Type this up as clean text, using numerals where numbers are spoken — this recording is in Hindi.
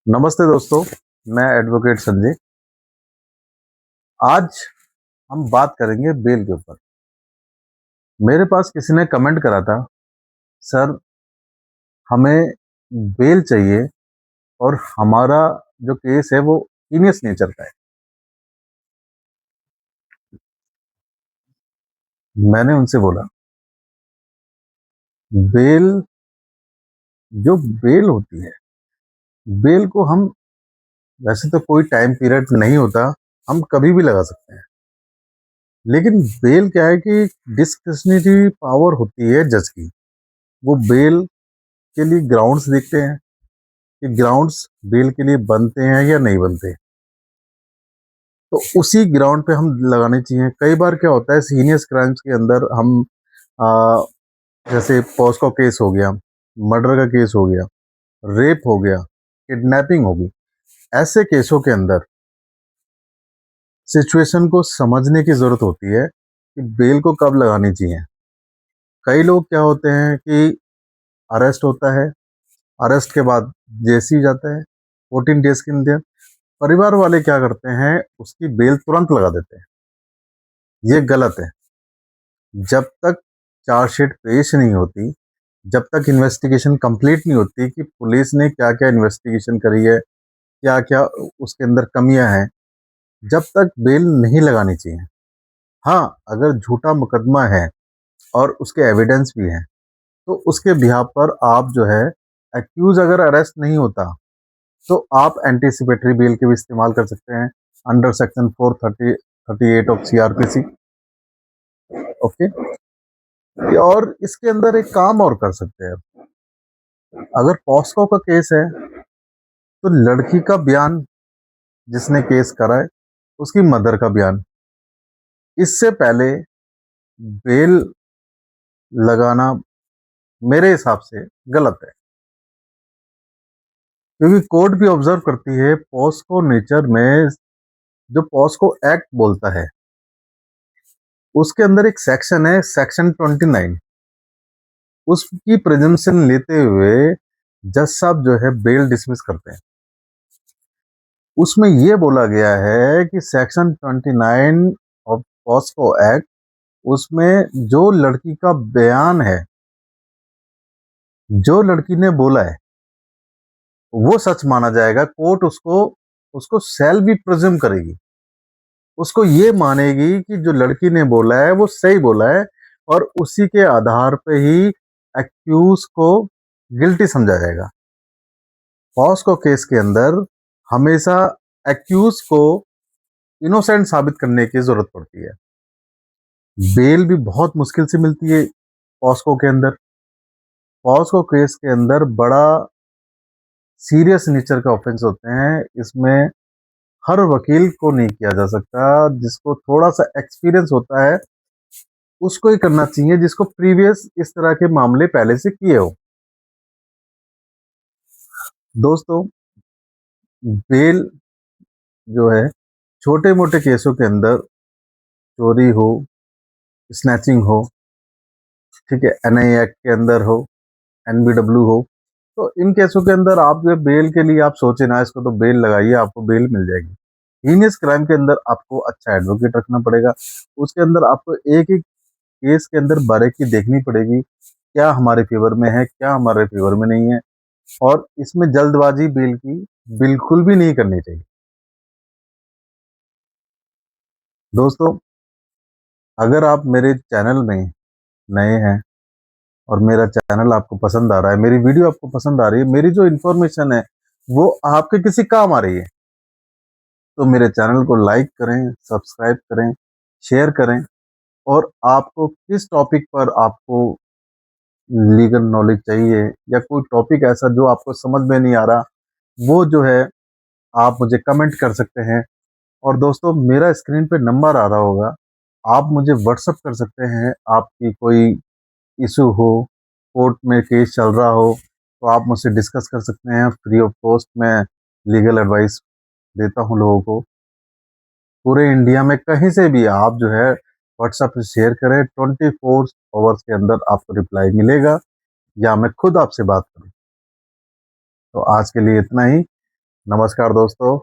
नमस्ते दोस्तों, मैं एडवोकेट संजय। आज हम बात करेंगे बेल के ऊपर। मेरे पास किसी ने कमेंट करा था, सर हमें बेल चाहिए और हमारा जो केस है वो सीनियस नेचर का है। मैंने उनसे बोला, बेल जो बेल होती है, बेल को हम वैसे तो कोई टाइम पीरियड नहीं होता, हम कभी भी लगा सकते हैं। लेकिन बेल क्या है कि डिस्क्रिशनरी पावर होती है जज की। वो बेल के लिए ग्राउंड्स देखते हैं कि ग्राउंड्स बेल के लिए बनते हैं या नहीं बनते, तो उसी ग्राउंड पे हम लगाने चाहिए। कई बार क्या होता है, सीनियस क्राइम्स के अंदर हम आ, जैसे पॉस्को केस हो गया, मर्डर का केस हो गया, रेप हो गया, किडनैपिंग होगी, ऐसे केसों के अंदर सिचुएशन को समझने की जरूरत होती है कि बेल को कब लगानी चाहिए। कई लोग क्या होते हैं कि अरेस्ट होता है, अरेस्ट के बाद जेसी जाता है 14 डेज के अंदर, परिवार वाले क्या करते हैं, उसकी बेल तुरंत लगा देते हैं। ये गलत है। जब तक चार्जशीट पेश नहीं होती, जब तक इन्वेस्टिगेशन कंप्लीट नहीं होती कि पुलिस ने क्या क्या इन्वेस्टिगेशन करी है, क्या क्या उसके अंदर कमियां हैं, जब तक बेल नहीं लगानी चाहिए। हाँ, अगर झूठा मुकदमा है और उसके एविडेंस भी हैं, तो उसके बिहाफ पर आप जो है, एक्यूज अगर अरेस्ट नहीं होता तो आप एंटीसिपेटरी बेल के भी इस्तेमाल कर सकते हैं under section 438 of CrPC. Okay. और इसके अंदर एक काम और कर सकते हैं। अगर पॉस्को का केस है तो लड़की का बयान, जिसने केस करा है उसकी मदर का बयान, इससे पहले बेल लगाना मेरे हिसाब से गलत है। क्योंकि कोर्ट भी ऑब्जर्व करती है, पॉस्को नेचर में जो पॉस्को एक्ट बोलता है उसके अंदर एक सेक्शन है, सेक्शन 29। उसकी प्रेजम्पशन लेते हुए जज साहब जो है बेल डिसमिस करते हैं। उसमें यह बोला गया है कि सेक्शन 29 ऑफ पॉस्को एक्ट, उसमें जो लड़की का बयान है, जो लड़की ने बोला है, वो सच माना जाएगा। कोर्ट उसको उसको सेल भी प्रिज्यूम करेगी, उसको ये मानेगी कि जो लड़की ने बोला है वो सही बोला है, और उसी के आधार पे ही एक्यूज को गिल्टी समझा जाएगा। पॉस्को केस के अंदर हमेशा एक्यूज को इनोसेंट साबित करने की जरूरत पड़ती है। बेल भी बहुत मुश्किल से मिलती है पॉस्को के अंदर। पॉस्को केस के अंदर बड़ा सीरियस नेचर का ऑफेंस होते हैं। इसमें हर वकील को नहीं किया जा सकता। जिसको थोड़ा सा एक्सपीरियंस होता है उसको ही करना चाहिए, जिसको प्रीवियस इस तरह के मामले पहले से किए हो। दोस्तों, बेल जो है, छोटे मोटे केसों के अंदर, चोरी हो, स्नैचिंग हो, ठीक है, एनआई एक्ट के अंदर हो, एनबीडब्ल्यू हो, तो इन केसों के अंदर आप जो बेल के लिए आप सोचे ना, इसको तो बेल लगाइए, आपको बेल मिल जाएगी। हीनियस क्राइम के अंदर आपको अच्छा एडवोकेट रखना पड़ेगा। उसके अंदर आपको एक एक केस के अंदर बारीकी देखनी पड़ेगी, क्या हमारे फेवर में है, क्या हमारे फेवर में नहीं है। और इसमें जल्दबाजी बेल की बिल्कुल भी नहीं करनी चाहिए। दोस्तों, अगर आप मेरे चैनल में नए हैं और मेरा चैनल आपको पसंद आ रहा है, मेरी वीडियो आपको पसंद आ रही है, मेरी जो इन्फॉर्मेशन है वो आपके किसी काम आ रही है, तो मेरे चैनल को लाइक करें, सब्सक्राइब करें, शेयर करें। और आपको किस टॉपिक पर आपको लीगल नॉलेज चाहिए, या कोई टॉपिक ऐसा जो आपको समझ में नहीं आ रहा, वो जो है आप मुझे कमेंट कर सकते हैं। और दोस्तों, मेरा स्क्रीन पे नंबर आ रहा होगा, आप मुझे व्हाट्सअप कर सकते हैं। आपकी कोई इशू हो, कोर्ट में केस चल रहा हो, तो आप मुझसे डिस्कस कर सकते हैं। फ्री ऑफ कॉस्ट मैं लीगल एडवाइस देता हूं लोगों को। पूरे इंडिया में कहीं से भी आप जो है व्हाट्सएप पे शेयर करें, 24 आवर्स के अंदर आपको रिप्लाई मिलेगा, या मैं खुद आपसे बात करूं। तो आज के लिए इतना ही। नमस्कार दोस्तों।